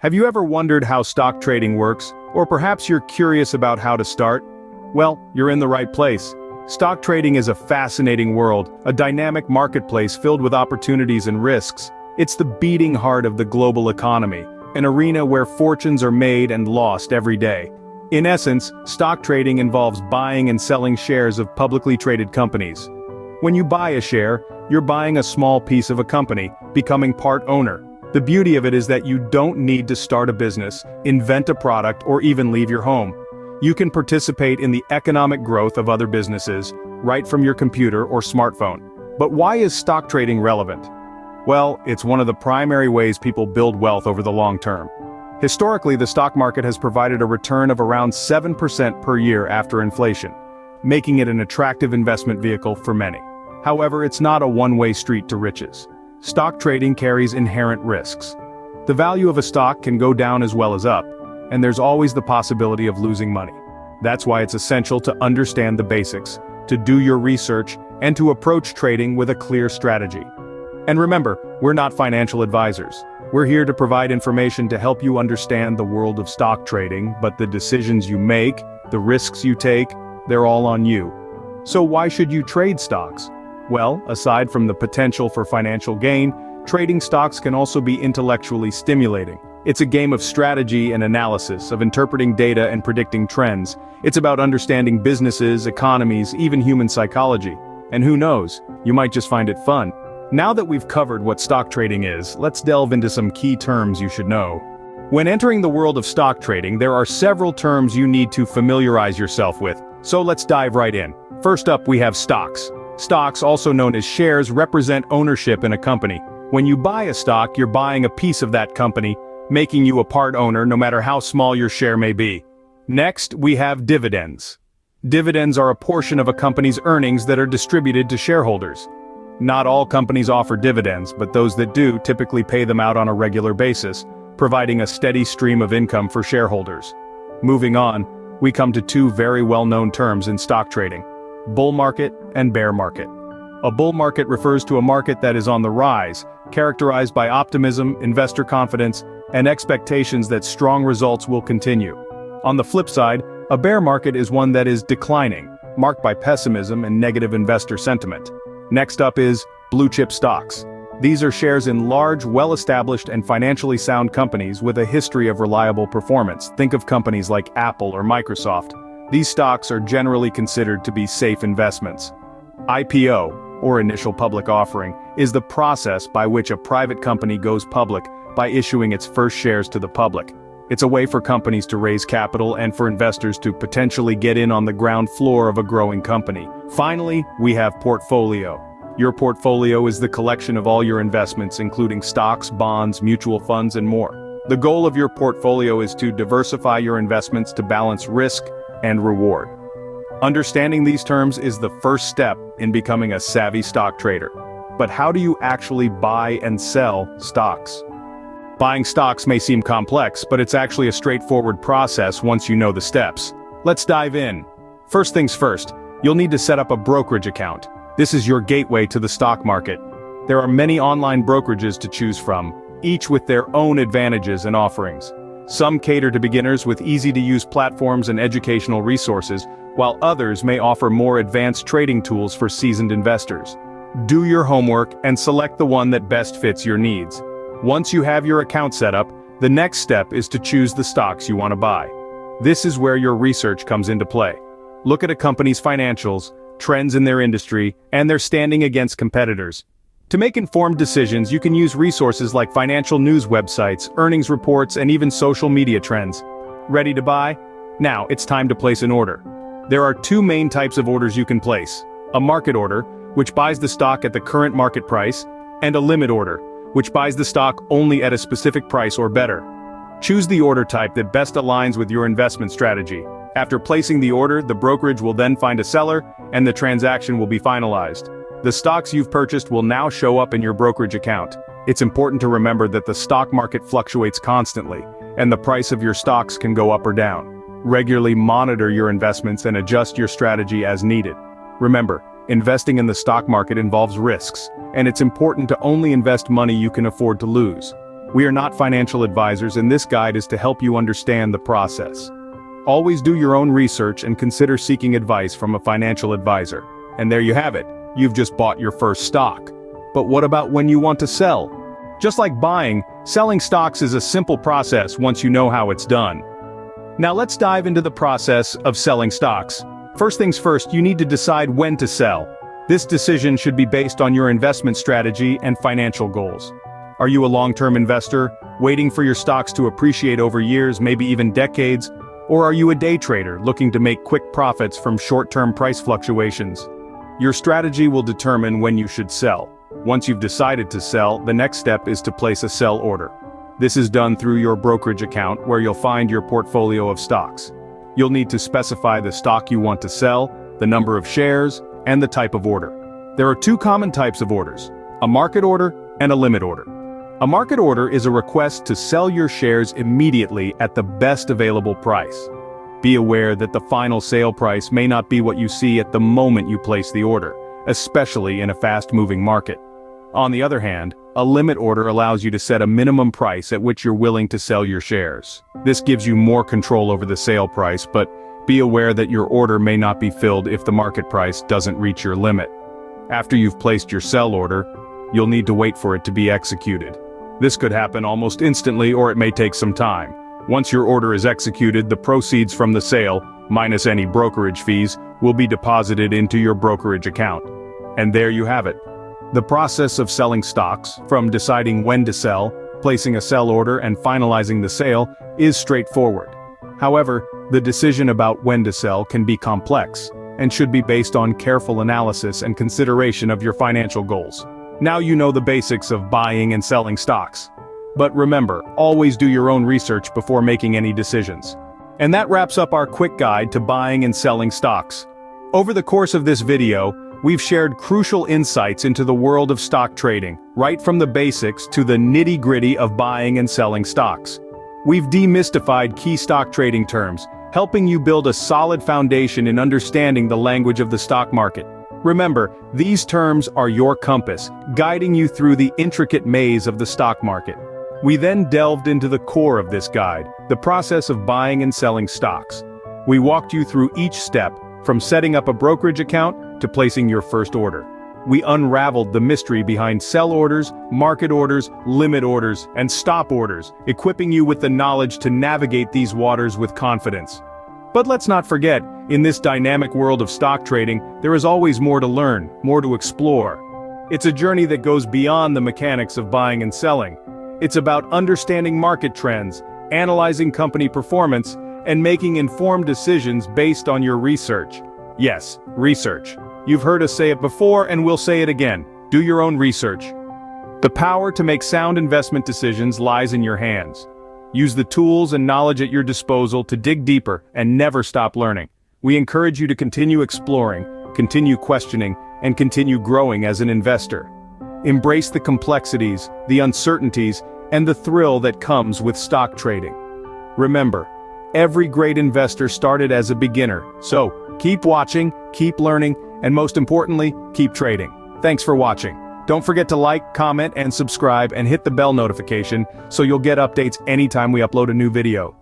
Have you ever wondered how stock trading works, or perhaps you're curious about how to start? Well, you're in the right place. Stock trading is a fascinating world, a dynamic marketplace filled with opportunities and risks. It's the beating heart of the global economy, an arena where fortunes are made and lost every day. In essence, stock trading involves buying and selling shares of publicly traded companies. When you buy a share, you're buying a small piece of a company, becoming part owner. The beauty of it is that you don't need to start a business, invent a product, or even leave your home. You can participate in the economic growth of other businesses, right from your computer or smartphone. But why is stock trading relevant? Well, it's one of the primary ways people build wealth over the long term. Historically, the stock market has provided a return of around 7% per year after inflation, making it an attractive investment vehicle for many. However, it's not a one-way street to riches. Stock trading carries inherent risks. The value of a stock can go down as well as up, and there's always the possibility of losing money. That's why it's essential to understand the basics, to do your research, and to approach trading with a clear strategy. And remember, we're not financial advisors. We're here to provide information to help you understand the world of stock trading, but the decisions you make, the risks you take, they're all on you. So why should you trade stocks? Well, aside from the potential for financial gain, trading stocks can also be intellectually stimulating. It's a game of strategy and analysis, of interpreting data and predicting trends. It's about understanding businesses, economies, even human psychology. And who knows, you might just find it fun. Now that we've covered what stock trading is, let's delve into some key terms you should know. When entering the world of stock trading, there are several terms you need to familiarize yourself with, so let's dive right in. First up, we have stocks. Stocks, also known as shares, represent ownership in a company. When you buy a stock, you're buying a piece of that company, making you a part owner no matter how small your share may be. Next, we have dividends. Dividends are a portion of a company's earnings that are distributed to shareholders. Not all companies offer dividends, but those that do typically pay them out on a regular basis, providing a steady stream of income for shareholders. Moving on, we come to two very well-known terms in stock trading: bull market and bear market. A bull market refers to a market that is on the rise, characterized by optimism, investor confidence, and expectations that strong results will continue. On the flip side, a bear market is one that is declining, marked by pessimism and negative investor sentiment. Next up is blue chip stocks. These are shares in large, well-established and financially sound companies with a history of reliable performance. Think of companies like Apple or Microsoft. These stocks are generally considered to be safe investments. IPO, or initial public offering, is the process by which a private company goes public by issuing its first shares to the public. It's a way for companies to raise capital and for investors to potentially get in on the ground floor of a growing company. Finally, we have portfolio. Your portfolio is the collection of all your investments, including stocks, bonds, mutual funds, and more. The goal of your portfolio is to diversify your investments to balance risk and reward. Understanding these terms is the first step in becoming a savvy stock trader. But how do you actually buy and sell stocks? Buying stocks may seem complex, but it's actually a straightforward process once you know the steps. Let's dive in. First things first, you'll need to set up a brokerage account. This is your gateway to the stock market. There are many online brokerages to choose from, each with their own advantages and offerings. Some cater to beginners with easy-to-use platforms and educational resources, while others may offer more advanced trading tools for seasoned investors. Do your homework and select the one that best fits your needs. Once you have your account set up, the next step is to choose the stocks you want to buy. This is where your research comes into play. Look at a company's financials, trends in their industry, and their standing against competitors. To make informed decisions, you can use resources like financial news websites, earnings reports, and even social media trends. Ready to buy? Now, it's time to place an order. There are two main types of orders you can place: a market order, which buys the stock at the current market price, and a limit order, which buys the stock only at a specific price or better. Choose the order type that best aligns with your investment strategy. After placing the order, the brokerage will then find a seller, and the transaction will be finalized. The stocks you've purchased will now show up in your brokerage account. It's important to remember that the stock market fluctuates constantly, and the price of your stocks can go up or down. Regularly monitor your investments and adjust your strategy as needed. Remember, investing in the stock market involves risks, and it's important to only invest money you can afford to lose. We are not financial advisors, and this guide is to help you understand the process. Always do your own research and consider seeking advice from a financial advisor. And there you have it. You've just bought your first stock. But what about when you want to sell? Just like buying, selling stocks is a simple process once you know how it's done. Now let's dive into the process of selling stocks. First things first, you need to decide when to sell. This decision should be based on your investment strategy and financial goals. Are you a long-term investor, waiting for your stocks to appreciate over years, maybe even decades? Or are you a day trader looking to make quick profits from short-term price fluctuations? Your strategy will determine when you should sell. Once you've decided to sell, the next step is to place a sell order. This is done through your brokerage account, where you'll find your portfolio of stocks. You'll need to specify the stock you want to sell, the number of shares, and the type of order. There are two common types of orders: a market order and a limit order. A market order is a request to sell your shares immediately at the best available price. Be aware that the final sale price may not be what you see at the moment you place the order, especially in a fast-moving market. On the other hand, a limit order allows you to set a minimum price at which you're willing to sell your shares. This gives you more control over the sale price, but be aware that your order may not be filled if the market price doesn't reach your limit. After you've placed your sell order, you'll need to wait for it to be executed. This could happen almost instantly, or it may take some time. Once your order is executed, the proceeds from the sale, minus any brokerage fees, will be deposited into your brokerage account. And there you have it. The process of selling stocks, from deciding when to sell, placing a sell order, and finalizing the sale, is straightforward. However, the decision about when to sell can be complex, and should be based on careful analysis and consideration of your financial goals. Now you know the basics of buying and selling stocks. But remember, always do your own research before making any decisions. And that wraps up our quick guide to buying and selling stocks. Over the course of this video, we've shared crucial insights into the world of stock trading, right from the basics to the nitty-gritty of buying and selling stocks. We've demystified key stock trading terms, helping you build a solid foundation in understanding the language of the stock market. Remember, these terms are your compass, guiding you through the intricate maze of the stock market. We then delved into the core of this guide, the process of buying and selling stocks. We walked you through each step, from setting up a brokerage account to placing your first order. We unraveled the mystery behind sell orders, market orders, limit orders, and stop orders, equipping you with the knowledge to navigate these waters with confidence. But let's not forget, in this dynamic world of stock trading, there is always more to learn, more to explore. It's a journey that goes beyond the mechanics of buying and selling. It's about understanding market trends, analyzing company performance, and making informed decisions based on your research. Yes, research. You've heard us say it before, and we'll say it again. Do your own research. The power to make sound investment decisions lies in your hands. Use the tools and knowledge at your disposal to dig deeper and never stop learning. We encourage you to continue exploring, continue questioning, and continue growing as an investor. Embrace the complexities, the uncertainties, and the thrill that comes with stock trading. Remember, every great investor started as a beginner, so keep watching, keep learning, and most importantly, keep trading. Thanks for watching. Don't forget to like, comment, and subscribe, and hit the bell notification so you'll get updates anytime we upload a new video.